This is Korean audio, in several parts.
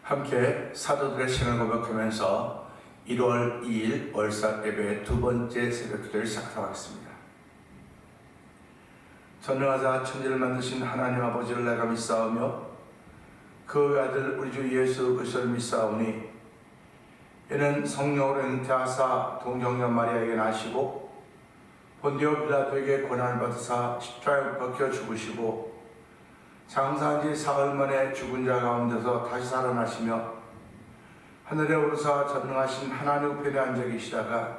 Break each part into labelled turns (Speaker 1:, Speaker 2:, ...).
Speaker 1: 함께 사도들의 신을 고백하면서 1월 2일 월삭 예배의 두 번째 새벽기도를 시작하도록 하겠습니다. 전능하사 천지를 만드신 하나님 아버지를 내가 믿사오며 그 아들 우리 주 예수 그리스도를 믿사오니 이는 성령으로 잉태하사 동정녀 마리아에게 나시고 본디오 빌라도에게 고난을 받으사 십자가에 박혀 죽으시고 장사한 지 사흘 만에 죽은 자 가운데서 다시 살아나시며 하늘에 오르사 전능하신 하나님 우편에 앉아 계시다가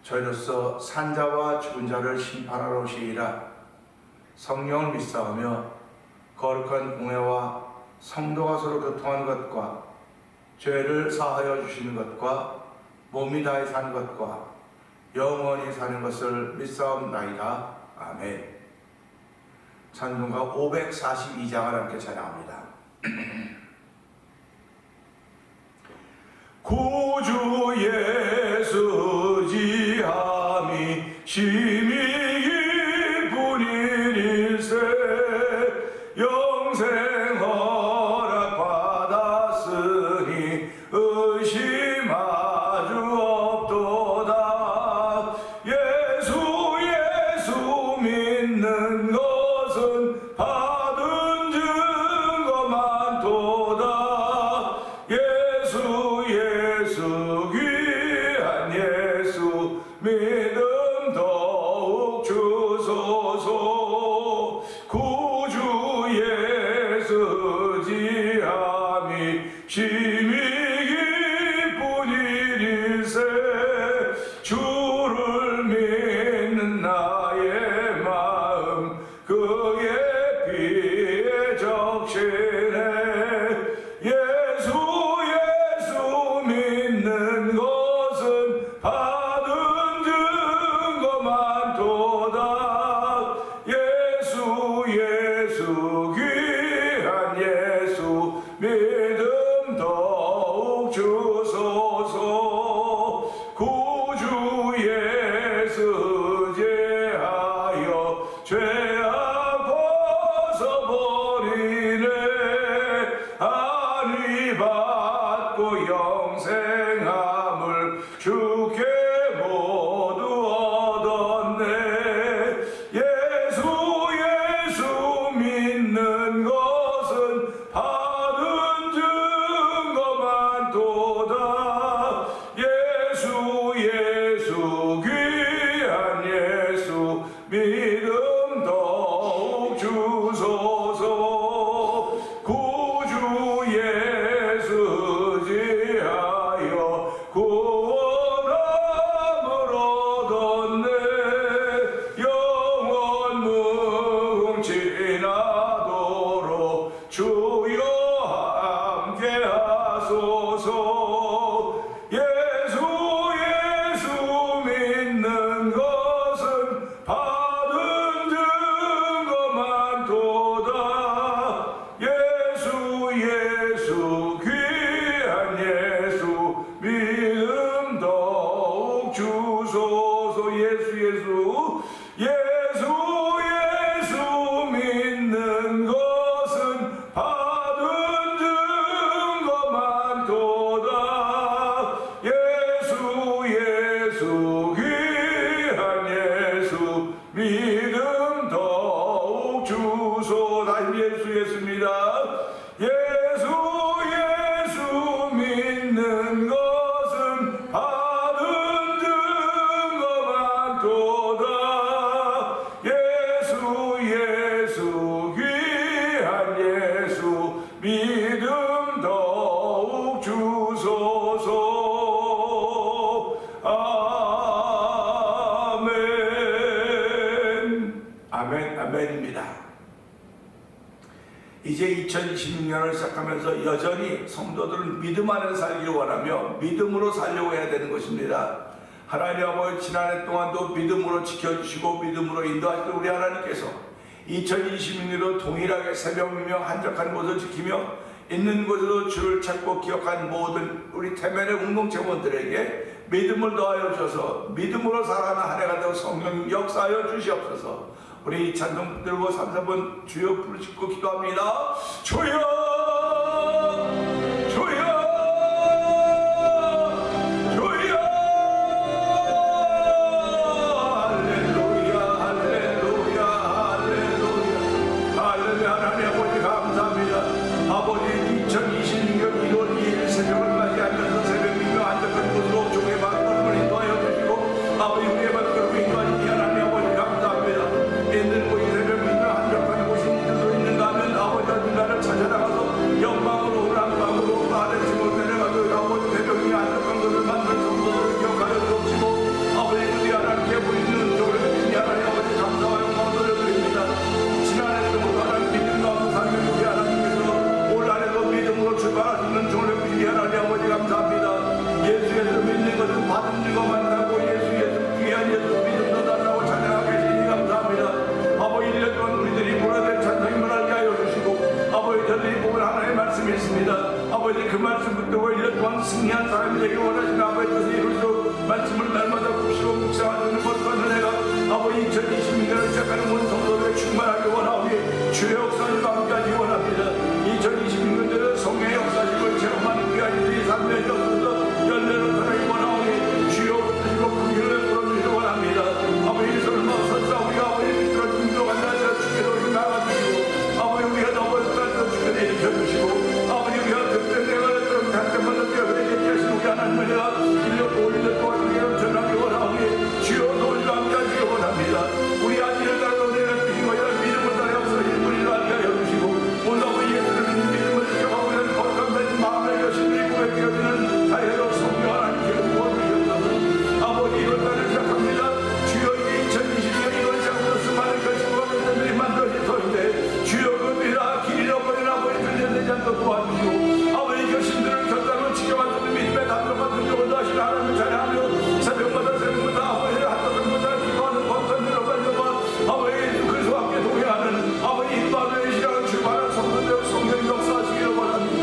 Speaker 1: 저희로서 산자와 죽은 자를 심판하러 오시리라. 성령을 믿사오며 거룩한 공회와 성도가 서로 교통하는 것과 죄를 사하여 주시는 것과 몸이 다해 사는 것과 영원히 사는 것을 믿사옵나이다. 아멘. 찬송가 542장을 함께 찬양합니다. 구주 예수 지함이 심히 기쁜 일일세 영생 허락 받았으니 의심 아주 없도다. 예수 믿는 것은 받은 증거 많도다. 예수 귀한 예수 믿음 더욱 주소서. 구주 예수 지함이 심히 기쁜 일일세 주를 믿는 나의 마음 그의 피에 적시네. 예수 믿는 것은 받은 증거 많도다. 예수 귀한 예수 믿음 더욱 주소서. 구주 예수 제하여 죄악 벗어버리네. 안위 받고 영생함을 주께 모두 얻었네. 예수 믿는 것은 받은 증거 많도다. 예수 귀한 예수 믿음 더욱 주소서. 구주 예수 지하여 구원함을 얻었네. 영원 뭉치나도록 주여 함께 하소서. 예수 믿는 것은 받은 증거 많도다. 예수 귀한 예수 믿음 더욱 주소서. 예수 믿는 것은 받은 증거 많도다. 예수 귀한 예수 믿음 더욱 주소서. 다시 예수입니다. 예수 믿는 것은 받은 증거 많도다. 예수 귀한 예수 믿음 더욱 주소서. 아멘. 아멘입니다. 이제 2026년을 시작하면서 여전히 성도들은 믿음 안에 살기를 원하며 믿음으로 살려고 해야 되는 것입니다. 하나님 아버지, 지난해 동안도 믿음으로 지켜주시고 믿음으로 인도하시던 우리 하나님께서 2026년도 동일하게 새벽미명 한적한 곳을 지키며 있는 곳으로 주를 찾고 기억한 모든 우리 태면의 공동체원들에게 믿음을 더하여 주셔서 믿음으로 살아가는 한 해가 되어 성령 역사하여 주시옵소서. 우리 찬송 들고 3-4번 주여 부르짖고 기도합니다. 주여 말씀이 있습니다. 아버지 그 말씀 붙들고 1년 동안 승리한 사람이 되길 원하시는 아버지 뜻을 이루시고 말씀을 날마다 굽시고 묵상하는 것과 은혜가 아버지 2026년을 시작하는 온 성도들의 충만하게 원하오니 주의 역사를 함께하기 원합니다. 2026년에는 성령의 역사식을 체험하는 귀한 이들이 삶에 져서 열매로 드러나기 원하오니 주여 그리고 긍휼을 풀어주시기 원합니다. 아버지 설마 설사 우리가 아버지 밑으로 중도간다서 주께로 나가주시고 아버지 우리가 넘어졌다서 주께로 일으켜주시고 아버지 우리가 그때 내가 그런 단tem만 느껴 회개케 하신 우리 하나님 은혜가 1년 동안 우리가 전하기 원하오니 주여 너희가 함께하시기 원합니다. 우리 아들을 따라 은혜를 주시고 믿음을 따라 역사하신 분이라 하게 하여 주시고 오늘 아버지 예수를 믿음을 지켜가고 있는 거룩한 마음의 결심들이 고백되어지는 사회로 성령 하나님께 도와주시옵소서. 아버지 이걸 따라 시작합니다. 주여 이제 2020년 이걸 시작으로 수많은 결심과 결정들이 만들어질 터인데 주여 그 미라 길 잃어버린 아버지 들려되지 않도록 도와주시고 아버지 결심들을 결단으로 지켜가는 믿음의 담력과 근력을 하시는 하나님을 찬양하며 새벽마다 아버지를 한동안마다 기도하는 법관들을 발견과 아버지 그리스도와 함께 동행하는 아버지 임마누엘 시간을 출발하는 성도들 성령 역사하시기를 원합니다.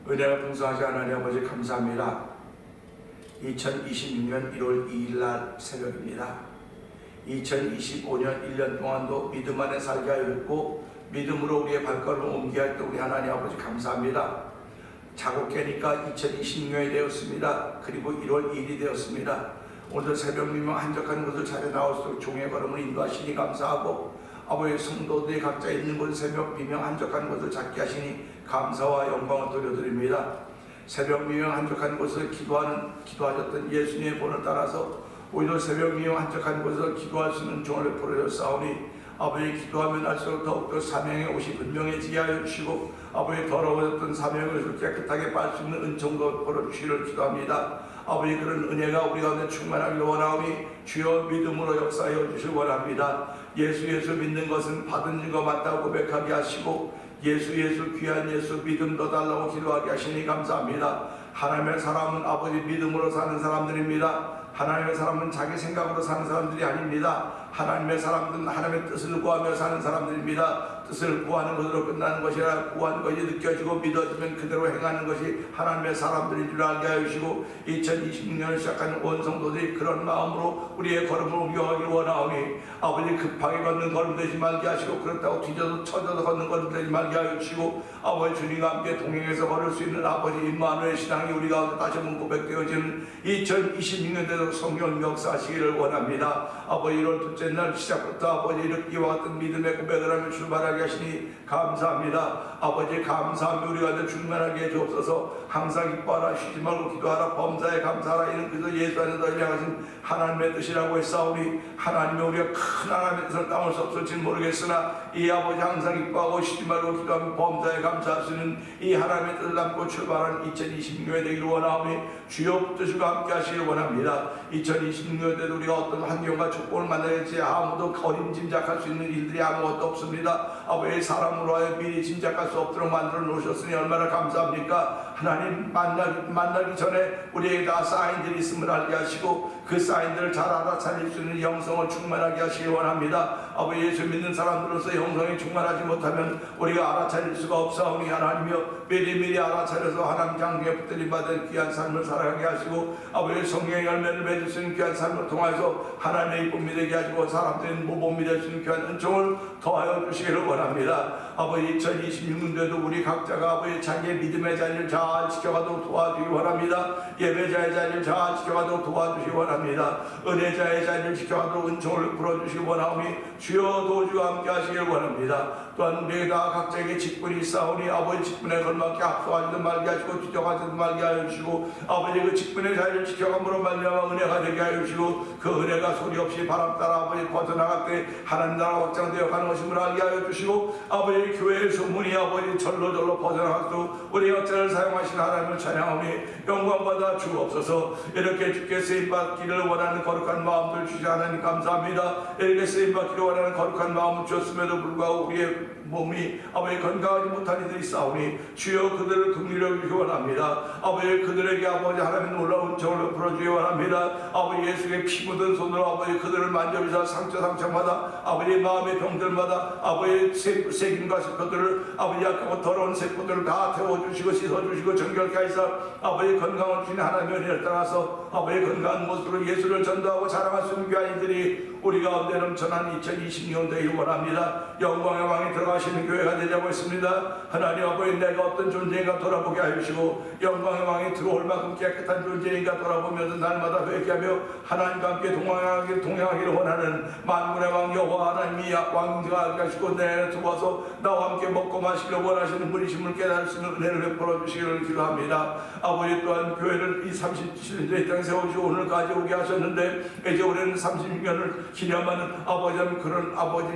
Speaker 1: 은혜가 풍성하신 하나님 아버지 감사합니다. 2026년 1월 2일 날 새벽입니다. 2025년 1년 동안도 믿음 안에 살게 하였고 믿음으로 우리의 발걸음을 옮기게 할 때 우리 하나님 아버지 감사합니다. 자고 깨니까 2026년이 되었습니다. 그리고 1월 2일이 되었습니다. 오늘 새벽 미명 한적한 곳을 찾아 나올수록 종의 걸음을 인도하시니 감사하고 아버지 성도들이 각자 있는 곳 새벽 미명 한적한 곳을 찾게 하시니 감사와 영광을 돌려드립니다. 새벽 미명 한적한 곳을 기도하셨던 예수님의 본을 따라서 오히려 새벽 미명 한적한 곳을 기도할 수 있는 종을 베풀어주사오니 아버지 기도하면 할수록 더욱더 사명의 옷이 분명해지게 하여 주시고 아버지 더러워졌던 사명의 옷을 깨끗하게 빨 수 있는 은총도 벌어주시기를 기도합니다. 아버지 그런 은혜가 우리 가운데 충만하기를 원하오니 주여 믿음으로 역사하여 주시기 원합니다. 예수 믿는 것은 받은 증거 맞다고 고백하게 하시고 예수 귀한 예수 믿음 더 달라고 기도하게 하시니 감사합니다. 하나님의 사람은 아버지 믿음으로 사는 사람들입니다. 하나님의 사람은 자기 생각으로 사는 사람들이 아닙니다. 하나님의 사람들은 하나님의 뜻을 구하며 사는 사람들입니다. 뜻을 구하는 것으로 끝나는 것이 아니라 구한 것이 느껴지고 믿어지면 그대로 행하는 것이 하나님의 사람들인 줄 알게 하시고 2026년을 시작하는 온 성도들이 그런 마음으로 우리의 걸음을 옮겨가길 원하오니 아버지 급하게 걷는 걸음 되지 말게 하시고 그렇다고 뒤져서 쳐져서 걷는 걸음 되지 말게 하시고 아버지 주님과 함께 동행해서 걸을 수 있는 아버지 임마누엘 신앙이 우리 가운데 다시 한번 고백되어지는 2026년대로 성령 역사하시기를 원합니다. 아버지 1월 둘째 날 시작부터 아버지 이와 같은 믿음의 고백을 하며 출발하게 하시니 감사합니다. 아버지 감사하며 우리 가운데 충만하게 해주옵소서. 항상 기뻐하라 쉬지 말고 기도하라 범사에 감사하라 이는 그저 예수 안에서 일하신 하나님의 뜻이라고 했사오니 하나님의 우리가 큰 하나님의 뜻을 따올 수 없을지 모르겠으나 이 아버지 항상 기뻐하고 쉬지 말고 기도하며 범사에 감사할 수 있는 이 하나님의 뜻을 담고 출발하는 2026년이 되기를 원하오니 주여 붙드시고 함께 하시길 원합니다. 2026년에도 우리가 어떤 환경과 조건을 만나겠지 아무도 어림짐작할 수 있는 일들이 아무것도 없습니다. 아버지 사람으로 하여 미리 짐작할 수 없도록 만들어 놓으셨으니 얼마나 감사합니까? 하나님 만나기 전에 우리에게 다 사인들이 있음을 알게 하시고 그 사인들을 잘 알아차릴 수 있는 영성을 충만하게 하시기 원합니다. 아버지 예수 믿는 사람들로서 영성이 충만하지 못하면 우리가 알아차릴 수가 없사오니 하나님이여 미리미리 알아차려서 하나님 장중에 붙들림 받은 귀한 삶을 살아가게 하시고 아버지 성령의 열매를 맺을 수 있는 귀한 삶을 통해서 하나님의 이쁨이 되게 하시고 사람들의 모범이 될 수 있는 귀한 은총을 더하여 주시기를 원합니다. 아버지 2026년도에도 우리 각자가 아버지 자기의 믿음의 자리를 잘 지켜가도록 도와주기 원합니다. 예배자의 자리를 잘 지켜가도록 도와주시기 원합니다. 은혜자의 자리를 지켜가도록 은총을 풀어주시기 원하오니 주여 도주와 함께 하시길 원합니다. 또한 우리에게 다 각자에게 직분이 있사오니 아버지 직분에 걸맞게 합수하지도 말게 하시고 뒤져가지도 말게 하여 주시고 아버지 그 직분의 자리를 지켜감으로 말미암아 은혜가 되게 하여 주시고 그 은혜가 소리 없이 바람 따라 아버지 벗어나갈 때 하나님 나라 확장되어 가는 것임을 알게 하여 주시고 아버지 교회의 소문이 아버지 절로 벗어나가도록 우리 역사를 사용하신 하나님을 찬양하오니 영광받아 주옵소서. 이렇게 주께 쓰임받기를 기를 원하는 거룩한 마음들 주시 하나님 감사합니다. 에게 쓰임받기를 원하는 거룩한 마음을 주었음에도 불구하고 우리의 몸이 아버지 건강하지 못한 이들이 싸우니 주여 그들을 긍휼히 여기기 원합니다. 아버지 그들에게 아버지 하나님 놀라운 정을 풀어주기 원합니다. 아버지 예수의 피 묻은 손으로 아버지 그들을 만져주사 상처마다 아버지 마음의 병들마다 아버지 세균과 세포들을 아버지 약하고 더러운 세포들을 다 태워주시고 씻어주시고 정결케 하시사 아버지 건강을 주신 하나님의 은혜를 따라서 아버지 건강한 모습으로 예수를 전도하고 자랑할 수 있는 교인들이 우리 가운데 넘쳐난 2020년 되길 원합니다. 영광의 왕이 들어가시는 교회가 되자고 했습니다. 하나님 아버지 내가 어떤 존재인가 돌아보게 하시고 영광의 왕이 들어올 만큼 깨끗한 존재인가 돌아보면서 날마다 회개하며 하나님과 함께 동행하기를 원하는 만군의 왕 여호와 하나님이 왕과 하시고 내 안에 들어와서 나와 함께 먹고 마시기를 원하시는 분이심을 깨달을 수 있는 은혜를 베풀어 주시기를 기도합니다. 아버지 또한 교회를 이 37년째 이 땅에 세우시고 오늘까지 오게 하셨는데 이제 우리는 36년을 기념하는 아버지는 그런 아버지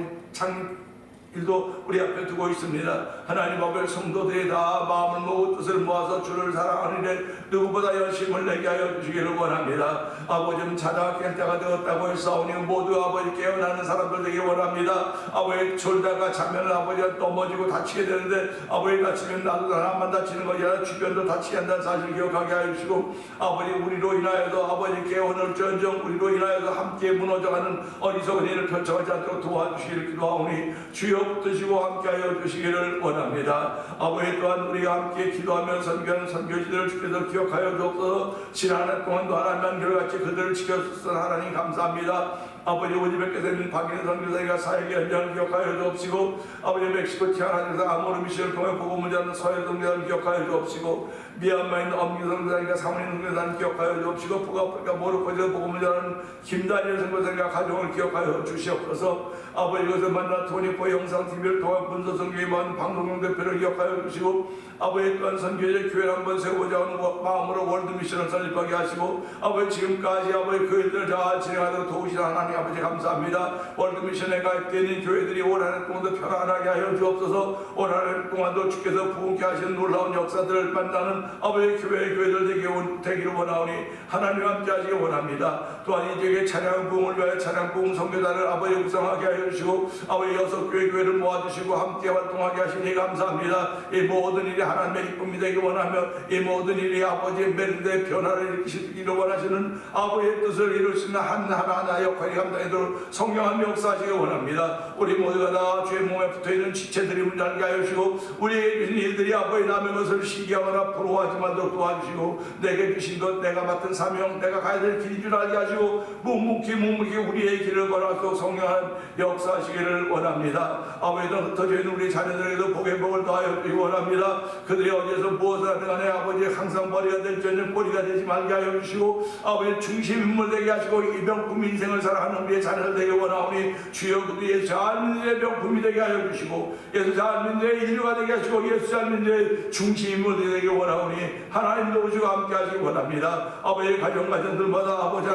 Speaker 1: 일도 우리 앞에 두고 있습니다. 하나님 아버지 성도들이 다 마음을 모으고 뜻을 모아서 주를 사랑하는 일 누구보다 열심을 내게 하여 주시기를 원합니다. 아버지는 자다깰 때가 되었다고 했사오니 모두 아버지 깨어나는 사람들 되기 원합니다. 아버지 졸다가 자면 아버지가 넘어지고 다치게 되는데 아버지 다치면 나도 하나만 다치는 것이 아니라 주변도 다치게 한다는 사실을 기억하게 하여 주시고 아버지 우리로 인하여도 아버지께 오늘전정 우리로 인하여도 함께 무너져가는 어리석은 일을 펼쳐가지 않도록 도와주시기를 기도하오니 주여 붙드시고 함께하여 주시기를 원합니다. 아버지 또한 우리가 함께 기도하며 선교하는 선교지들을 주께서 기억하여 주옵소서. 지난 한 해 동안도 하나님 한결같이 그들을 지켜주셔서 하나님 감사합니다. 아버지 우즈베크에서 있는 박인혜 선교사가 사역의 현장을 기억하여 주옵시고 아버지 멕시코 티아라에서 아모르 미션을 통해 복음을 전하는 서해 선교사를 기억하여 주옵시고 미얀마에 있는 엄기 선교사가 사모님 선교사를 기억하여 주옵시고 북아프리카 모로코에서 복음을 전하는 김다니엘 선교사가 가정을 기억하여 주시옵소서. 아버지 이것을 만나 토니포 영상 TV를 통한 분서 선교의 많은 방송용 대표를 기억하여 주시고 아버지 또한 선교의 교회를 한번 세우고자 하는 마음으로 월드 미션을 설립하게 하시고 아버지 지금까지 아버지 교회들을 잘 진행하도록 도우시는 하나님 아버지 감사합니다. 월드 미션에 가입되어 있는 교회들이 올 한 해 동안도 평안하게 하여 주옵소서. 올 한 해 동안도 주께서 부흥케 하시는 놀라운 역사들을 만나는 아버지 교회들 되기를 원하오니 하나님 함께 하시기 원합니다. 또한 이 지역의 찬양 부흥을 위하여 찬양 부흥 선교단을 아버지 구성하게 하여 주시고 아버지 6교회 교회를 모아주시고 함께 활동하게 하시니 감사합니다. 이 모든 일이 하나님의 기쁨이 되기 원하며 이 모든 일이 아버지의 메르드의 변화를 일으키시기를 원하시는 아버지의 뜻을 이룰 수 있는 하나하나 역할이 감당하도록 성령한 역사하시기 원합니다. 우리 모두가 다 주의 몸에 붙어있는 지체들이 문제하게 하여 주시고 우리에게 주신 일들이 아버지 남의 것을 시기하거나 부러워하지 말도록 도와주시고 내게 주신 것 내가 맡은 사명 내가 가야 될 길인 줄 알게 하시고 묵묵히 우리의 길을 걸어서 성령한 역사하시기를 원합니다. 아버지도 흩어져 있는 우리 자녀들에게도 복의 복을 더하여 주시기 원합니다. 그들이 어디에서 무엇을 하든 간에 아버지 항상 머리가 될지언정 꼬리가 되지 말게 하여 주시고 아버지 중심 인물 되게 하시고 이 명품 인생을 살아가는 우리의 자녀들 되게 원하오니 주여 그들이 예수 잘 믿는 자의 명품이 되게 하여 주시고 예수 잘 믿는 자의 인류가 되게 하시고 예수 잘 믿는 자의 중심 인물이 되게 원하오니 하나님도 오시고 함께 하시기 원합니다. 아버지 가정들마다 아버지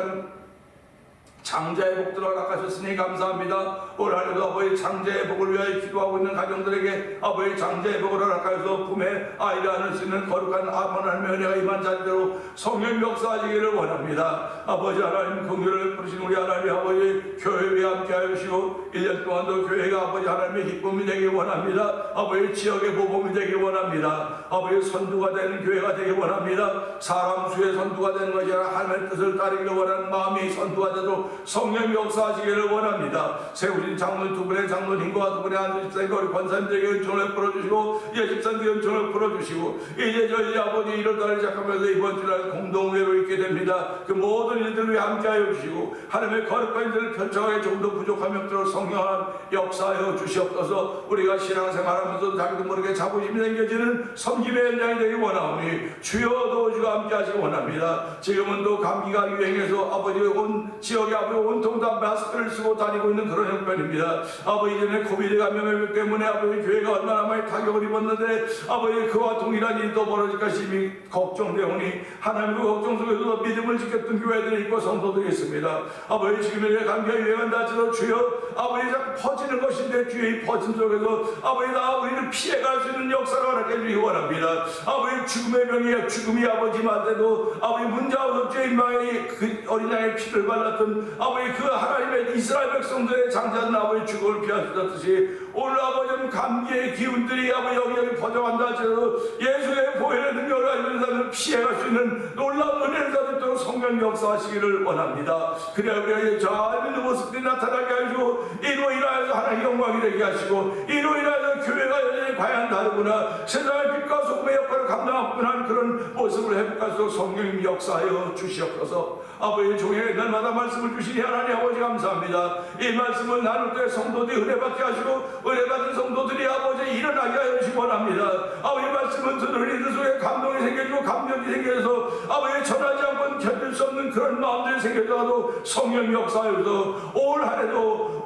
Speaker 1: 장자의 복들을 허락하셨으니 감사합니다. 올 한해도 아버지 장자의 복을 위하여 기도하고 있는 가정들에게 아버지 장자의 복을 허락하여서 품에 아이를 안을 수 있는 거룩한 하나님의 은혜가 임한 자리대로 성령 역사하시기를 원합니다. 아버지 하나님 긍휼을 베푸신 우리 하나님 아버지 교회에 함께하여 주시고 1년 동안도 교회가 아버지 하나님의 기쁨이 되길 원합니다. 아버지 지역의 모범이 되길 원합니다. 아버지 선두가 되는 교회가 되길 원합니다. 사람 수의 선두가 되는 것이 아니라 하나님의 뜻을 따르기를 원하는 마음이 선두가 되도록 성령 역사하시기를 원합니다. 세우신 장로님 두 분의 장로님과 두 분의 안수집사님과 우리 권사님들에게 은총을 풀어주시고 예집사님들에게 은총을 풀어주시고 이제 저희 아버지 1월달을 시작하면서 이번 주날 공동회로 있게 됩니다. 그 모든 일들을 위해 함께하여 주시고 하나님의 거룩한 일들을 펼쳐가기에 조금도 부족함이 없도록 성령한 역사하여 주시옵소서. 우리가 신앙생활하면서 자기도 모르게 자부심이 생겨지는 섬김의 현장이 되기 원하오니 주여 도우시고 함께하시기 원합니다. 지금은 또 감기가 유행해서 아버지 온 지역에 아버지 온통 다 마스크를 쓰고 다니고 있는 그런 형편입니다. 아버지 이전에 코비드 감염 때문에 아버지 교회가 얼마나 많이 타격을 입었는데 아버지 그와 동일한 일이 또 벌어질까 심히 걱정되오니 하나님의 걱정 속에서도 믿음을 지켰던 교회들이 있고 성도들이 있습니다. 아버지 지금 감기가 유행한다 하지도 주여 아버지 자꾸 퍼지는 것인데 주여 이 퍼짐 속에서 아버지 나 우리는 피해갈 수 있는 역사를 허락해 주시기 원합니다. 아버지 죽음의 병이 죽음이 아버지한테도 아버지 문자와 죄인망의 그 어린 양의 피를 발랐던 아버지 그 하나님의 이스라엘 백성들의 장자는 아버지 죽음을 피하셨듯이 오늘 아버지 감기의 기운들이 아버지 여기 퍼져간다 할지라도 예수의 보혈의 능력을 가지고 사람을 피해갈 수 있는 놀라운 은혜를 가지도록 성령 역사하시기를 원합니다. 그래야 우리가 잘 믿는 모습들이 나타나게 하시고 이로 인하여서 하나님의 영광이 되게 하시고 이로 인하여서 교회가 여전히 과연 다르구나 세상의 빛과 소금의 역할을 감당하는 그런 모습을 회복할 수 있도록 성령님 역사하여 주시옵소서. 아버지 종의 날마다 말씀을 주시니 하나님 아버지 감사합니다. 이 말씀을 나눌 때 성도들이 은혜받게 하시고 은혜받은 성도들이 아버지 일어나게 하여 주시기 원합니다. 아버지 말씀을 들으니 그 속에 감동이 생겨지고 감격이 생겨서 아버지 전하지 않고는 견딜 수 없는 그런 마음들이 생겨져도 성령 역사하여서 올 한해도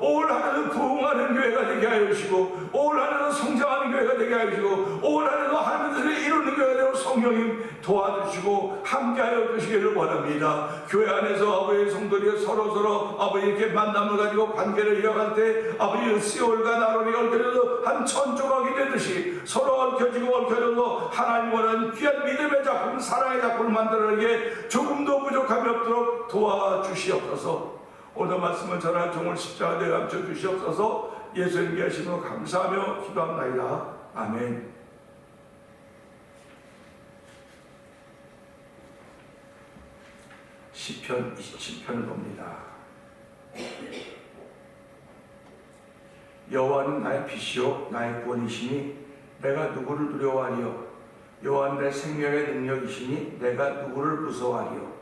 Speaker 1: 부흥하는 교회가 되게 하여 주시고 올 한해도 성장하는 교회가 되게 하여 주시고 올 한해도 하나님의 뜻을 이루는 교회가 되고 성령님 도와주시고 함께하여 주시기를 원합니다. 교회 안에서 아버지 성도들이 서로 아버지 이렇게 만남을 가지고 관계를 이어갈 때 아버지 시올과 나론이 얽혀져서 한 천조각이 되듯이 서로 얽혀져서 하나님 원하는 귀한 믿음의 작품 사랑의 작품을 만들어내게 조금도 부족함이 없도록 도와주시옵소서. 오늘 말씀을 전할 종을 십자가에 감춰 주시옵소서. 예수님께 하심으로 감사하며 기도합나이다. 아멘. 시편 27편을 봅니다. 여호와는 나의 빛이요 나의 구원이시니 내가 누구를 두려워하리요. 여호와는 내 생명의 능력이시니 내가 누구를 무서워하리요.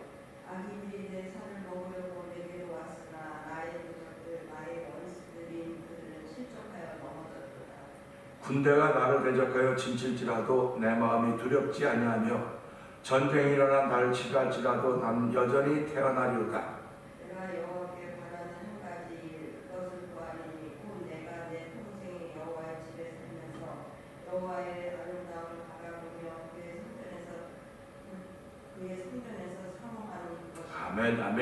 Speaker 2: 악인들이 내 산을 먹으려고 내게로 왔으나 나의 도적들 나의 원수들인 그들은 실족하여 넘어졌도다.
Speaker 1: 군대가 나를 대적하여 진칠지라도 내 마음이 두렵지 아니하며 전쟁이 일어나 나를 치료할지라도 나는 여전히 태어나리로다.
Speaker 2: 내가 여호와께 바라는 한 가지 일 그것을 구하리니 곧 내가 내 평생에 여호와의 집에 살면서 여호와의 아름다움을 바라보며 그의 성전에서 사모하는 것이다.
Speaker 1: 아멘 아멘.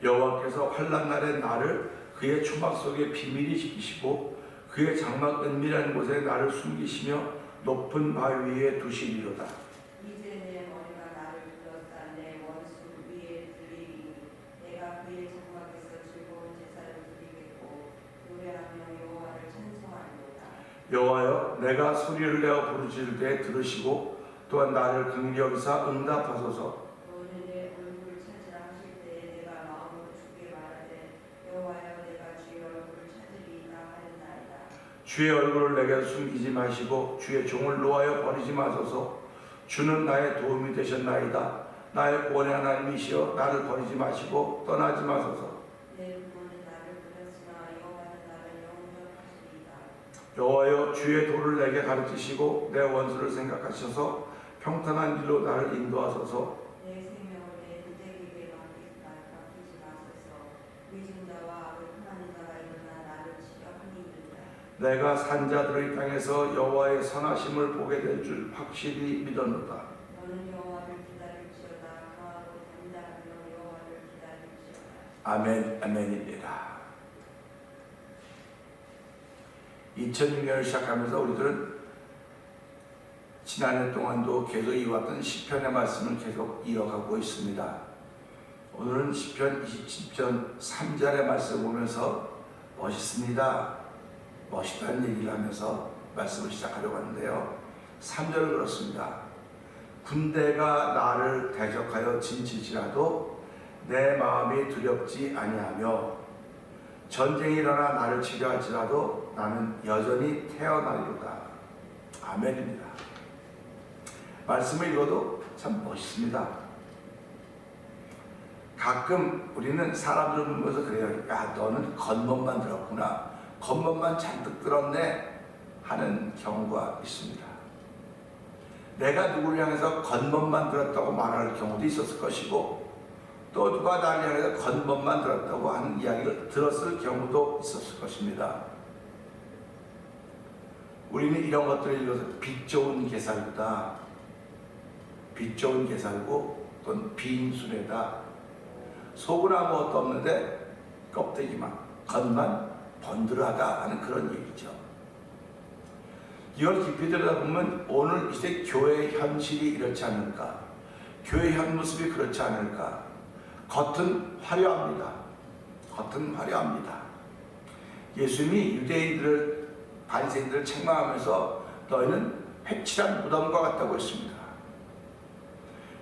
Speaker 1: 여호와께서 환난 날에 나를 그의 초막 속에 비밀히 지키시고 그의 장막 은밀한 곳에 나를 숨기시며 높은 바위 위에 두시리로다.
Speaker 2: 이제 내 머리가 나를 둘러싼 내 원수 위에 들리니 내가 그의 장막에서 즐거운 제사를 드리겠고 노래하며 여호와를 찬송하리로다.
Speaker 1: 여호와여 내가 소리를 내어 부르짖을 때 들으시고 또한 나를 긍휼히 여기사 응답하소서.
Speaker 2: 너는 내 얼굴을 찾으라 하실 때에 내가 마음으로 주께 말하되 여호와여 내가 주의 얼굴을 찾으리이다 하였나이다.
Speaker 1: 주의 얼굴을 내게 숨기지 마시고 주의 종을 놓아여 버리지 마소서. 주는 나의 도움이 되셨나이다. 나의 구원의 하나님이시여 나를 버리지 마시고 떠나지 마소서.
Speaker 2: 내 부모는 나를 버렸으나 여호와는 나를 영접하시리이다.
Speaker 1: 여호와여 주의 도를 내게 가르치시고 내 원수를 생각하셔서 평탄한 길로 나를 인도하소서.
Speaker 2: 내 생명을 내 인자에게 맡기지 마소서. 위증자와 불편한 자가 일어나 나를 치려하니이다.
Speaker 1: 내가 산자들의 땅에서 여호와의 선하심을 보게 될 줄 확실히 믿었노라.
Speaker 2: 너는 여호와를 기다릴지어다. 강하고 담대하며 여호와를 기다릴지어다.
Speaker 1: 아멘 아멘입니다. 2006년을 시작하면서 우리들은 지난해 동안도 계속 이어왔던 시편의 말씀을 계속 이어가고 있습니다. 오늘은 시편 27편 3절의 말씀을 보면서 멋있습니다. 멋있다는 얘기를 하면서 말씀을 시작하려고 하는데요. 3절은 그렇습니다. 군대가 나를 대적하여 진칠지라도 내 마음이 두렵지 아니하며 전쟁이 일어나 나를 치료할지라도 나는 여전히 태어나리로다. 아멘입니다. 말씀을 읽어도 참 멋있습니다. 가끔 우리는 사람들을 보면서 그래요. 야, 너는 겉멋만 들었구나. 겉멋만 잔뜩 들었네 하는 경우가 있습니다. 내가 누구를 향해서 겉멋만 들었다고 말할 경우도 있었을 것이고 또 누가 나를 향해서 건법만 들었다고 하는 이야기를 들었을 경우도 있었을 것입니다. 우리는 이런 것들을 읽어서 빛 좋은 게살이다, 빛 좋은 게살고 또는 빈순애다, 속은 아무것도 없는데 껍데기만 겉만 번들하다 하는 그런 얘기죠. 이걸 깊이 들여다보면 오늘 이 시대 교회의 현실이 이렇지 않을까, 교회의 현 모습이 그렇지 않을까. 겉은 화려합니다. 겉은 화려합니다. 예수님이 유대인들을, 바리새인들을 책망하면서 너희는 회칠한 무덤과 같다고 했습니다.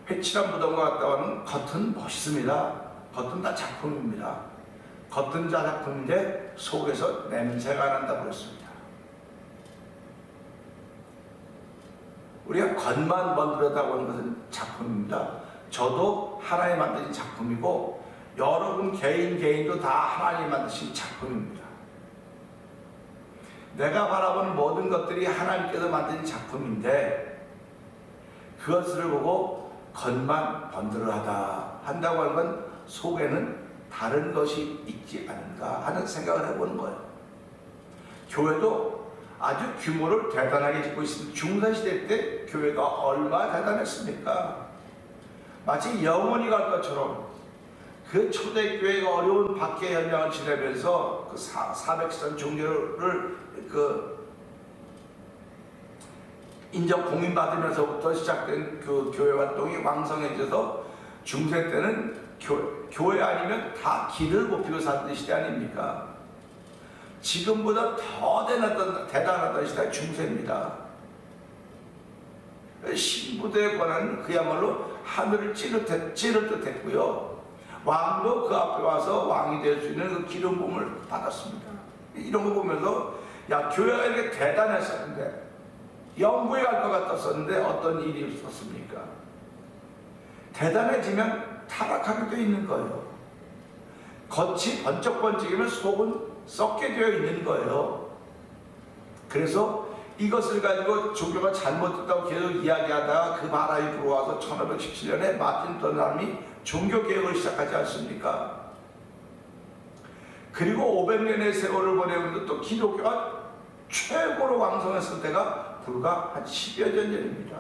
Speaker 1: 회칠한 무덤과 같다고 하는 겉은 멋있습니다. 겉은 다 작품입니다. 겉은 다 작품인데 속에서 냄새가 난다고 그랬습니다. 우리가 겉만 번들었다고 하는 것은 작품입니다. 저도 하나님 만드신 작품이고 여러분 개인도 다 하나님 만드신 작품입니다. 내가 바라보는 모든 것들이 하나님께서 만드신 작품인데 그것을 보고 겉만 번들어하다 한다고 하는 건 속에는 다른 것이 있지 않은가 하는 생각을 해보는 거예요. 교회도 아주 규모를 대단하게 짓고 있습니다. 중세시대 때 교회가 얼마나 대단했습니까? 마치 영원히 갈 것처럼 그 초대교회가 어려운 박해 현장을 지내면서 그 400선 종교를 인정 공인받으면서부터 시작된 그 교회 활동이 왕성해져서 중세 때는 교회 아니면 다 길을 못 피고 살던 시대 아닙니까? 지금보다 더 대단하던 시대가 중세입니다. 신부대의 권한은 그야말로 하늘을 찌를 듯 했고요. 왕도 그 앞에 와서 왕이 될 수 있는 그 기름 부음을 받았습니다. 이런 거 보면서 야, 교회가 이렇게 대단했었는데 영구에 갈 것 같았었는데 어떤 일이 있었습니까? 대단해지면 타락하게 되어 있는 거예요. 겉이 번쩍번쩍이면 속은 썩게 되어 있는 거예요. 그래서 이것을 가지고 종교가 잘못됐다고 계속 이야기하다가 그 바람이 불어와서 1517년에 마틴 루터님이 종교개혁을 시작하지 않습니까? 그리고 500년의 세월을 보내면서 또 기독교가 최고로 왕성했을 때가 불과 한 10여 년 전입니다.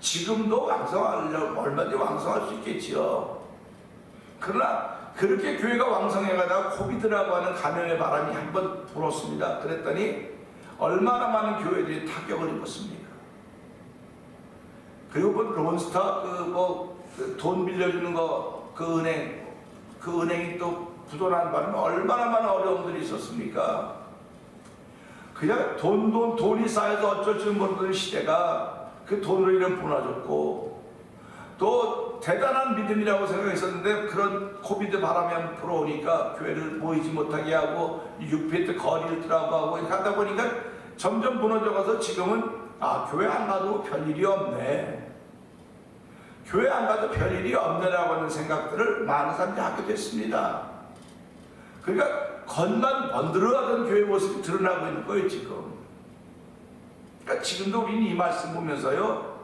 Speaker 1: 지금도 왕성하려면 얼마든지 왕성할 수 있겠지요. 그러나 그렇게 교회가 왕성해 가다가 코비드라고 하는 감염의 바람이 한번 불었습니다. 그랬더니 얼마나 많은 교회들이 타격을 입었습니까? 그리고 뭐 론스타 돈 빌려주는 거 그 은행이 또 부도난 바람에 얼마나 많은 어려움들이 있었습니까? 그냥 돈이 쌓여서 어쩔 줄 모르는 시대가 그 돈으로 이름 무너졌고 또 대단한 믿음이라고 생각했었는데 그런 코비드 바람이 한번 불어오니까 교회를 모이지 못하게 하고 6피트 거리를 뜨라고 하고 이렇게 하다 보니까 점점 무너져가서 지금은 교회 안 가도 별일이 없네, 교회 안 가도 별일이 없네라고 하는 생각들을 많은 사람들이 하게 됐습니다. 그러니까 겉만 번들어가던 교회 모습이 드러나고 있는 거예요 지금. 그러니까 지금도 우리는 이 말씀 보면서요,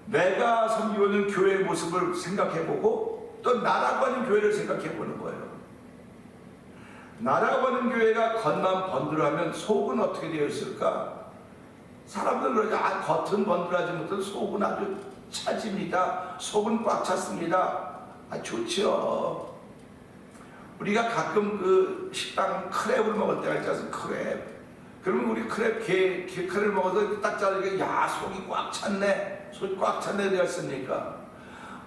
Speaker 1: 내가 섬기고 있는 교회의 모습을 생각해보고 또 나라고 하는 교회를 생각해보는 거예요. 나라고 하는 교회가 겉만 번들어하면 속은 어떻게 되어 있을까? 사람들은 그러죠. 겉은 번들어하지 못해도 속은 아주 차집니다. 속은 꽉 찼습니다. 좋죠. 우리가 가끔 그 식당 크랩을 먹을 때가 있지 않습니까? 크랩. 그러면 우리 크랩을 먹어서 딱 자르니까 속이 꽉 찼네. 속이 꽉 찼네 되었습니까?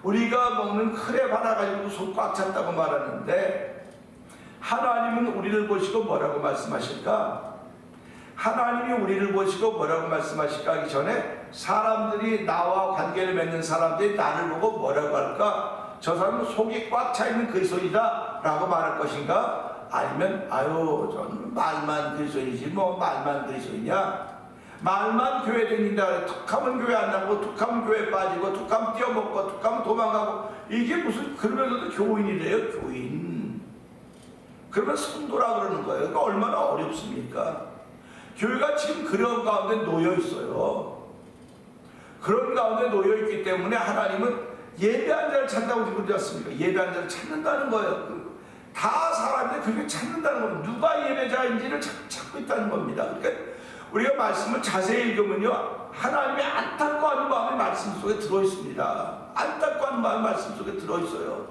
Speaker 1: 우리가 먹는 크랩 하나 가지고 속 꽉 찼다고 말하는데 하나님은 우리를 보시고 뭐라고 말씀하실까? 하나님이 우리를 보시고 뭐라고 말씀하실까 하기 전에 사람들이 나와 관계를 맺는 사람들이 나를 보고 뭐라고 할까? 저 사람은 속이 꽉 차 있는 그리스도이다 라고 말할 것인가? 아니면 전 말만 그리스도이지 뭐 말만 그리스도이냐? 말만 교회 다닌다. 툭하면 교회 안 나고 툭하면 교회 빠지고 툭하면 뛰어먹고 툭하면 도망가고 이게 무슨, 그러면서도 교인이래요. 교인. 그러면 성도라 그러는 거예요. 그러니까 얼마나 어렵습니까? 교회가 지금 그런 가운데 놓여 있어요. 그런 가운데 놓여 있기 때문에 하나님은 예배한 자를 찾는다고 지금 그러지 않습니까? 예배한 자를 찾는다는 거예요. 다 사람들이 그렇게 찾는다는 겁니다. 누가 예배자인지를 찾고 있다는 겁니다. 그러니까 우리가 말씀을 자세히 읽으면요, 하나님의 안타까운 마음이 말씀 속에 들어있습니다. 안타까운 마음이 말씀 속에 들어있어요.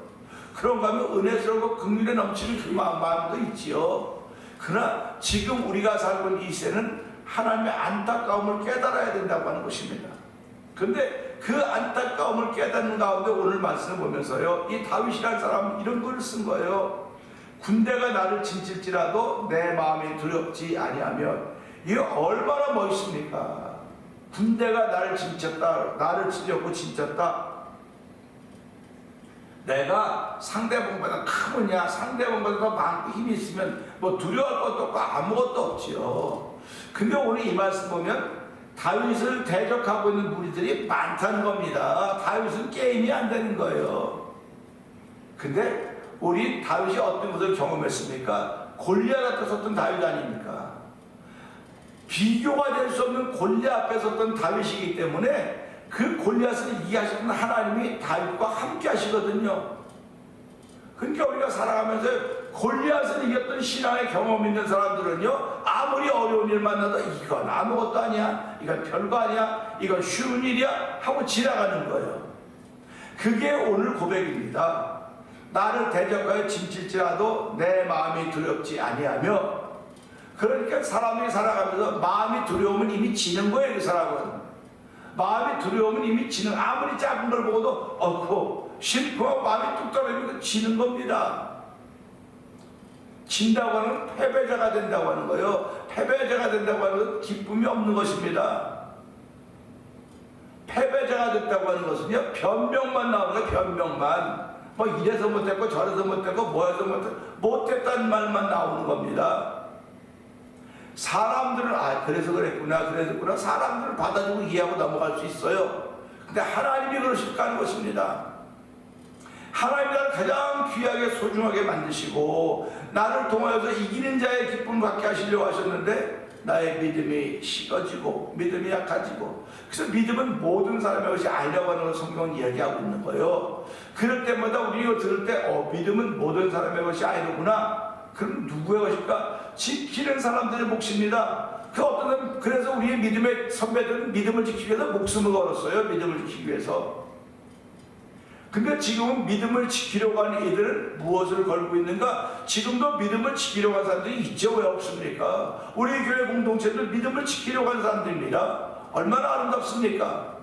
Speaker 1: 그런가 하면 은혜스럽고 긍휼에 넘치는 그 마음도 있지요. 그러나 지금 우리가 살고 있는 이 시대는 하나님의 안타까움을 깨달아야 된다고 하는 것입니다. 그런데 그 안타까움을 깨닫는 가운데 오늘 말씀을 보면서요, 이 다윗이라는 사람은 이런 글을 쓴 거예요. 군대가 나를 진칠지라도 내 마음이 두렵지 아니하면. 이게 얼마나 멋있습니까? 군대가 나를 진쳤다, 나를 찢었고 진쳤다. 내가 상대방보다 크느냐, 상대방보다 더 많고 힘이 있으면 뭐 두려워할 것도 없고 아무것도 없지요. 근데 오늘 이 말씀 보면 다윗을 대적하고 있는 무리들이 많다는 겁니다. 다윗은 게임이 안 되는 거예요. 근데 우리 다윗이 어떤 것을 경험했습니까? 골리앗 앞에 섰던 다윗 아닙니까? 비교가 될 수 없는 골리앗 앞에 섰던 다윗이기 때문에 그 골리앗을 이기하시는 하나님이 다윗과 함께 하시거든요. 그러니까 우리가 살아가면서 골리앗을 이겼던 신앙의 경험 있는 사람들은요, 아무리 어려운 일 만나도 이건 아무것도 아니야, 이건 별거 아니야, 이건 쉬운 일이야 하고 지나가는 거예요. 그게 오늘 고백입니다. 나를 대적하여 진칠지라도 내 마음이 두렵지 아니하며. 그러니까 사람이 살아가면서 마음이 두려우면 이미 지는 거예요. 그 사람은 마음이 두려우면 이미 지는, 아무리 작은 걸 보고도 얻고 심쿵하고 마음이 뚝 떨어지면 지는 겁니다. 진다고 하는 건 패배자가 된다고 하는 거예요. 패배자가 된다고 하는 건 기쁨이 없는 것입니다. 패배자가 됐다고 하는 것은요, 변명만 나오는 거예요. 변명만. 뭐 이래서 못했고 저래서 못했고 뭐해서 못했다는 말만 나오는 겁니다. 사람들은 그래서 그랬구나, 그랬구나, 사람들을 받아주고 이해하고 넘어갈 수 있어요. 근데 하나님이 그러실까 하는 것입니다. 하나님이 나를 가장 귀하게 소중하게 만드시고 나를 통하여서 이기는 자의 기쁨을 갖게 하시려고 하셨는데 나의 믿음이 식어지고 믿음이 약해지고, 그래서 믿음은 모든 사람의 것이 아니라고 하는 걸 성경은 이야기하고 있는 거예요. 그럴 때마다 우리 이거 들을 때 믿음은 모든 사람의 것이 아니구나. 그럼 누구의 것일까? 지키는 사람들의 몫입니다. 그 어떤 사람, 그래서 우리의 믿음의 선배들은 믿음을 지키기 위해서 목숨을 걸었어요. 믿음을 지키기 위해서. 근데 지금은 믿음을 지키려고 하는 이들은 무엇을 걸고 있는가? 지금도 믿음을 지키려고 하는 사람들이 있죠. 왜 없습니까? 우리 교회 공동체도 믿음을 지키려고 하는 사람들입니다. 얼마나 아름답습니까?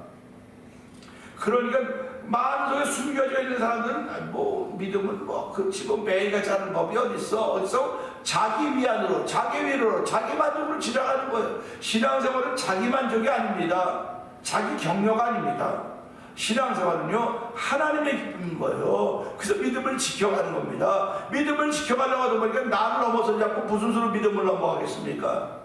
Speaker 1: 그러니까 마음속에 숨겨져 있는 사람들은 뭐 믿음은 그 지금 매일같이 하는 법이 어딨어? 자기 위안으로, 자기 위로로, 자기 만족으로 지나가는 거예요. 신앙생활은 자기 만족이 아닙니다. 자기 격려가 아닙니다. 신앙생활은요, 하나님의 기쁨인 거예요. 그래서 믿음을 지켜가는 겁니다. 믿음을 지켜가려고 하다 보니까 나를 넘어서지 않고 무슨 수로 믿음을 넘어가겠습니까?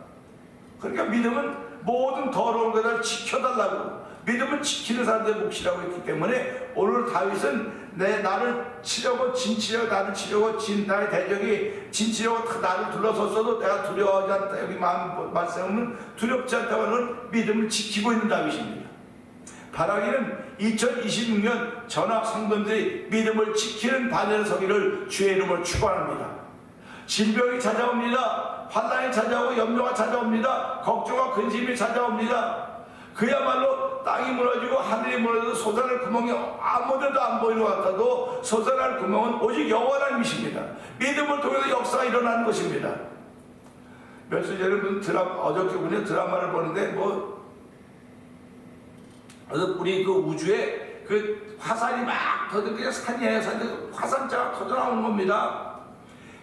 Speaker 1: 그러니까 믿음은 모든 더러운 것을 지켜달라고, 믿음을 지키는 사람들의 몫이라고 했기 때문에 오늘 다윗은 나를 치려고 진치려고, 나를 치려고 나의 대적이 진치려고 나를 둘러섰어도 내가 두려워하지 않다. 여기 말씀은 두렵지 않다고 하는 믿음을 지키고 있는 다윗입니다. 바라기는 2026년 전학 성도들이 믿음을 지키는 반열에 서기를 주의 이름으로 축원합니다. 질병이 찾아옵니다. 환난이 찾아오고 염려가 찾아옵니다. 걱정과 근심이 찾아옵니다. 그야말로 땅이 무너지고 하늘이 무너져도 솟아날 구멍이 아무데도 안 보이는 것 같아도 솟아날 구멍은 오직 여호와 하나님이십니다. 믿음을 통해서 역사가 일어나는 것입니다. 며칠 전에 어저께 드라마를 보는데 우리 그 우주에 그 화산이 막 터지고 산이에요. 화산자가 터져 나오는 겁니다.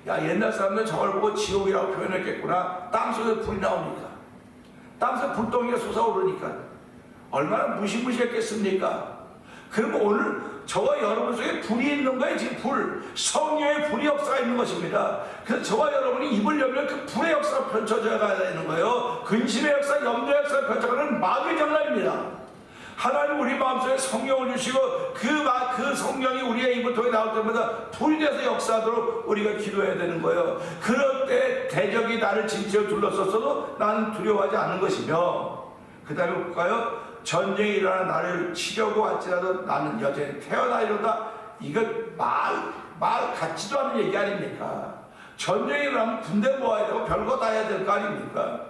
Speaker 1: 야, 옛날 사람들 저걸 보고 지옥이라고 표현했겠구나. 땅속에 불이 나오니까, 땅속에 불덩이가 솟아오르니까 얼마나 무시무시했겠습니까? 그럼 오늘 저와 여러분 속에 불이 있는 거예요. 지금 불, 성령의 불이 역사가 있는 것입니다. 그래서 저와 여러분이 입을 열면 그 불의 역사가 펼쳐져 가야 되는 거예요. 근심의 역사, 염려의 역사가 펼쳐가는 마귀의 장난입니다. 하나님 우리 마음속에 성령을 주시고 그 성령이 우리의 입을 통해 나올 때마다 불이 돼서 역사하도록 우리가 기도해야 되는 거예요. 그럴 때 대적이 나를 진치어 둘러섰어도 나는 두려워하지 않는 것이며, 그 다음에 볼까요? 전쟁이 일어나 나를 치려고 할지라도 나는 여전히 태어나리로다. 이거 말 같지도 않은 얘기 아닙니까? 전쟁이 일어나면 군대 모아야 되고 별거 다 해야 될 거 아닙니까?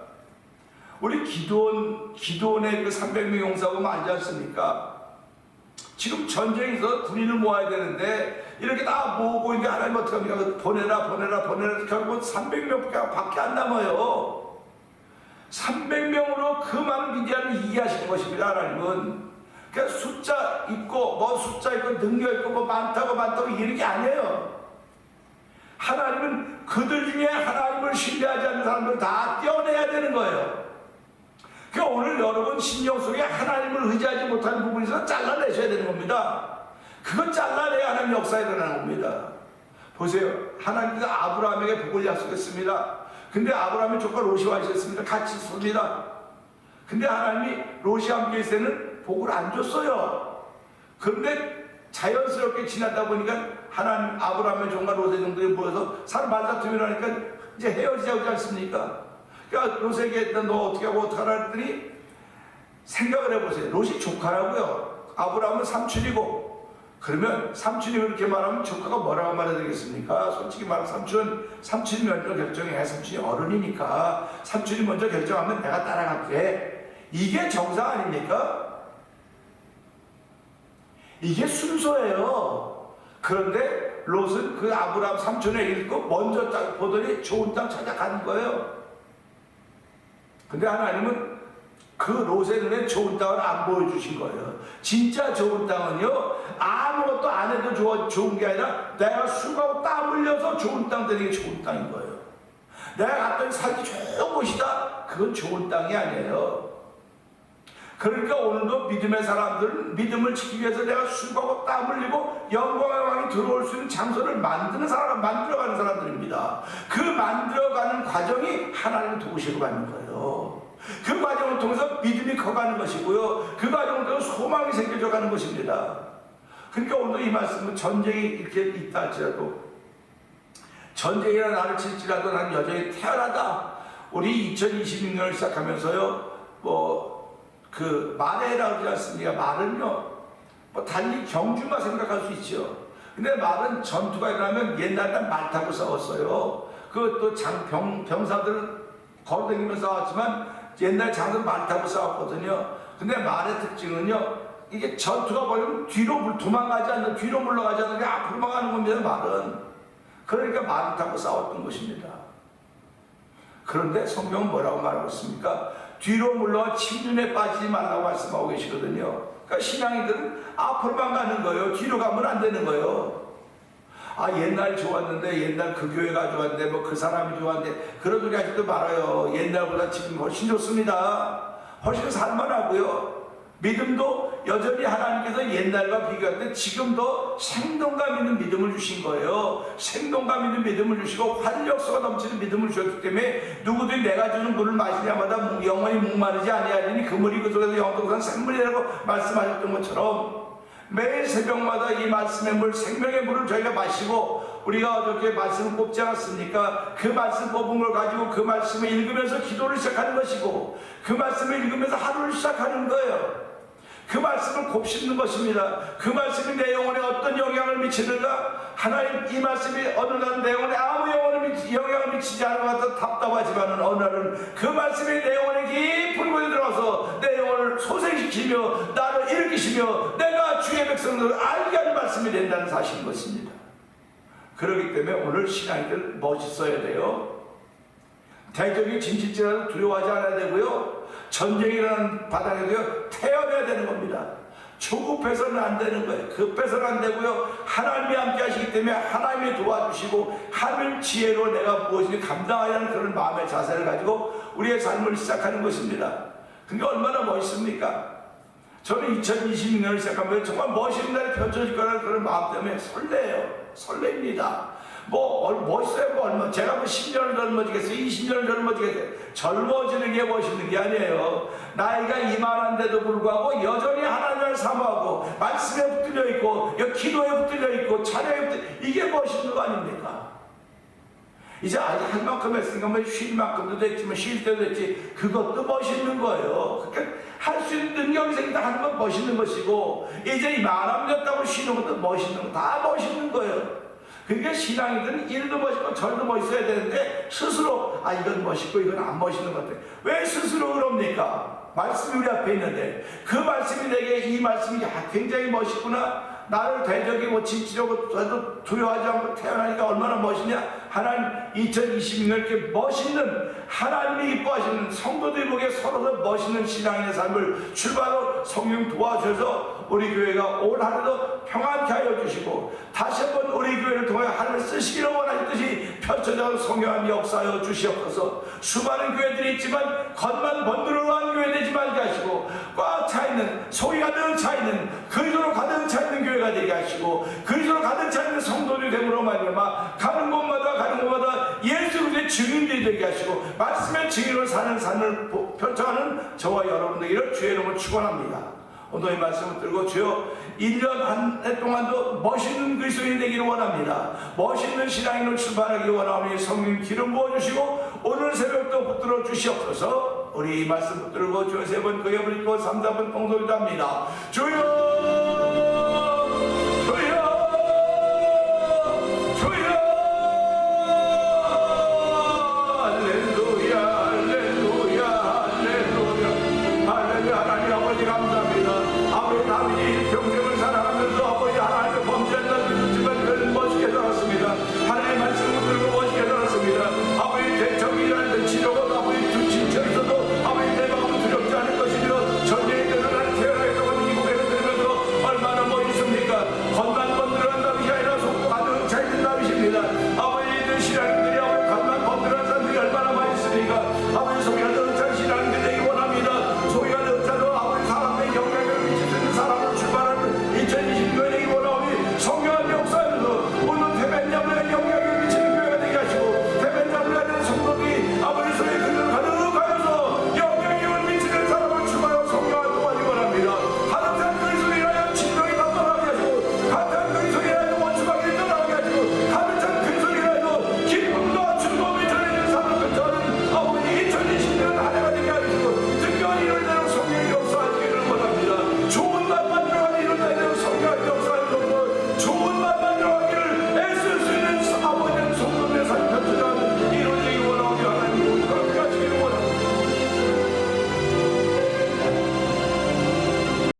Speaker 1: 우리 기도원의 그 300명 용사가 많지 않습니까? 지금 전쟁에서 군인을 모아야 되는데 이렇게 다 모으고 이게 하나님 어떻게 합니까? 보내라 결국 300명밖에 안 남아요. 300명으로 그 많은 미디안을 이기하시는 것입니다. 하나님은 그러니까 숫자 있고 능력 있고 많다고 이런 게 아니에요. 하나님은 그들 중에 하나님을 신뢰하지 않는 사람들 다 떼어내야 되는 거예요. 그러니까 오늘 여러분 신령 속에 하나님을 의지하지 못하는 부분이 있어서 잘라내셔야 되는 겁니다. 그건 잘라내야 하나님 역사에 일어나는 겁니다. 보세요. 하나님께서 아브라함에게 복을 약속했습니다. 근데 아브라함의 조카 롯이 와있었습니다. 같이 씁니다. 근데 하나님이 롯이 함께 있을 때는 복을 안 줬어요. 그런데 자연스럽게 지나다 보니까 하나님 아브라함의 종과 롯의 종들이 모여서 서로 말다툼이 나니까 이제 헤어지자고 하지 않습니까? 그러니까 롯에게 너 어떻게 하고 어떡하라 했더니 생각을 해보세요. 롯이 조카라고요. 아브라함은 삼촌이고, 그러면 삼촌이 그렇게 말하면 조카가 뭐라고 말해야 되겠습니까? 솔직히 말하면 삼촌이 먼저 결정해. 삼촌이 어른이니까 삼촌이 먼저 결정하면 내가 따라갈게. 이게 정상 아닙니까? 이게 순서예요. 그런데 롯은 그 아브라함 삼촌의 얘기를 듣고 먼저 딱 보더니 좋은 땅 찾아가는 거예요. 근데 하나님은 그 롯의 눈에 좋은 땅을 안 보여주신 거예요. 진짜 좋은 땅은요, 아무것도 안 해도 좋은 게 아니라 내가 수고하고 땀 흘려서 좋은 땅 되는 게 좋은 땅인 거예요. 내가 갔더니 살기 좋은 곳이다. 그건 좋은 땅이 아니에요. 그러니까 오늘도 믿음의 사람들은 믿음을 지키기 위해서 내가 수고하고 땀 흘리고 영광의 왕이 들어올 수 있는 장소를 만들어가는 사람들입니다. 그 만들어가는 과정이 하나님을 도우시고 가는 거예요. 그 과정을 통해서 믿음이 커가는 것이고요. 그 과정을 통해서 소망이 생겨져 가는 것입니다. 그러니까 오늘 이 말씀은 전쟁이 이렇게 있다 할지라도, 전쟁이나 나를 칠지라도 나는 여전히 태어나다. 우리 2026년을 시작하면서요, 그 말해라고 하지 않습니까? 말은요, 단지 경주만 생각할 수 있죠. 근데 말은 전투가 일어나면 옛날에는 말 타고 싸웠어요. 그것도 병사들은 걸어다니면서 싸웠지만 옛날 장사는 말 타고 싸웠거든요. 근데 말의 특징은요, 이게 전투가 벌리면 뒤로 도망가지 않는, 뒤로 물러가지 않는 게 앞으로만 가는 겁니다. 말은. 그러니까 말을 타고 싸웠던 것입니다. 그런데 성경은 뭐라고 말하고 있습니까? 뒤로 물러가 침륜에 빠지지 말라고 말씀하고 계시거든요. 그러니까 신앙인들은 앞으로만 가는 거예요. 뒤로 가면 안 되는 거예요. 옛날 좋았는데, 옛날 그 교회가 좋았는데, 그 사람이 좋았는데, 그런 소리 하지도 말아요. 옛날보다 지금 훨씬 좋습니다. 훨씬 살만하고요. 믿음도 여전히 하나님께서 옛날과 비교할 때 지금도 생동감 있는 믿음을 주신 거예요. 생동감 있는 믿음을 주시고 활력소가 넘치는 믿음을 주셨기 때문에 누구든지 내가 주는 물을 마시냐마다 영원히 목마르지 아니하리니 그 물이 그 속에서 영원한 샘물이라고 말씀하셨던 것처럼 매일 새벽마다 이 말씀의 물, 생명의 물을 저희가 마시고, 우리가 어저께 말씀을 뽑지 않았습니까? 그 말씀 뽑은 걸 가지고 그 말씀을 읽으면서 기도를 시작하는 것이고, 그 말씀을 읽으면서 하루를 시작하는 거예요. 그 말씀을 곱씹는 것입니다. 그 말씀이 내 영혼에 어떤 영향을 미치는가? 하나님, 이 말씀이 어느 날은 내 영혼에 아무 영향을 미치지 않은 것 같아 답답하지만은 어느 날은 그 말씀이 내 영혼에 깊은 곳에 들어가서 내 영혼을 소생시키며 나를 일으키시며 내가 주의 백성들을 알게 하는 말씀이 된다는 사실인 것입니다. 그렇기 때문에 오늘 신앙인들 멋있어야 돼요. 대적이 진실지라도 두려워하지 않아야 되고요. 전쟁이라는 바닥에도요, 태어나야 되는 겁니다. 조급해서는 안 되는 거예요. 급해서는 안 되고요. 하나님이 함께 하시기 때문에 하나님이 도와주시고 하나님 지혜로 내가 무엇인지 감당하야 하는 그런 마음의 자세를 가지고 우리의 삶을 시작하는 것입니다. 그게 얼마나 멋있습니까? 저는 2026년을 시작하면 정말 멋있는 날이 펼쳐질 거라는 그런 마음 때문에 설렙니다. 멋있어요. 얼마. 제가 10년을 젊어지겠어요? 20년을 젊어지겠어요? 젊어지는 게 멋있는 게 아니에요. 나이가 이만한데도 불구하고 여전히 하나님을 사모하고, 말씀에 붙들려 있고, 기도에 붙들려 있고, 찬양에 붙들려 있고, 이게 멋있는 거 아닙니까? 이제 아직 할 만큼 했으니까 뭐 쉴 만큼도 됐지, 뭐 쉴 때도 됐지. 그것도 멋있는 거예요. 그러니까 할 수 있는 능력이 생긴다 하는 건 멋있는 것이고, 이제 이 말하면 됐다고 쉬는 것도 멋있는 거, 다 멋있는 거예요. 그러니까 신앙이든 일도 멋있고 절도 멋있어야 되는데 스스로 이건 멋있고 이건 안 멋있는 것 같아. 왜 스스로 그럽니까? 말씀이 우리 앞에 있는데 그 말씀이 내게 이 말씀이 굉장히 멋있구나, 나를 대적이고 진취적으로 두려워하지 않고 태어나니까 얼마나 멋있냐. 하나님 2020년 이렇게 멋있는, 하나님이 기뻐하시는 성도들 보기에 서로서 멋있는 신앙인의 삶을 출발로 성령 도와주셔서 우리 교회가 올 한해도 평안케 하여 주시고, 다시 한번 우리 교회를 통해 하나님을 쓰시기를 원하셨듯이 펼쳐져서 성령함이 역사하여 주시옵소서. 수많은 교회들이 있지만 겉만 번들어한 교회 되지 말게 하시고, 꽉 차있는, 속이 가득 차있는, 그리스도로 가득 차있는 교회가 되게 하시고, 그리스도로 가득 차있는 성도들이 됨으로 말미암아 가는 곳마다 예수 그리스도의 증인들이 되게 하시고, 말씀의 증인으로 사는 삶을 펼쳐가는 저와 여러분들에게 주의 이름을 축원합니다. 오늘 이 말씀을 들고 주여 1년 한 해 동안도 멋있는 그리스도인이 되기를 원합니다. 멋있는 신앙인으로 출발하기를 원하오니 성령 기름 부어주시고 오늘 새벽도 붙들어 주시옵소서. 우리 이 말씀 붙들고 주여 3번, 그 옆을 있고 3, 4번 통솔이 답니다. 주여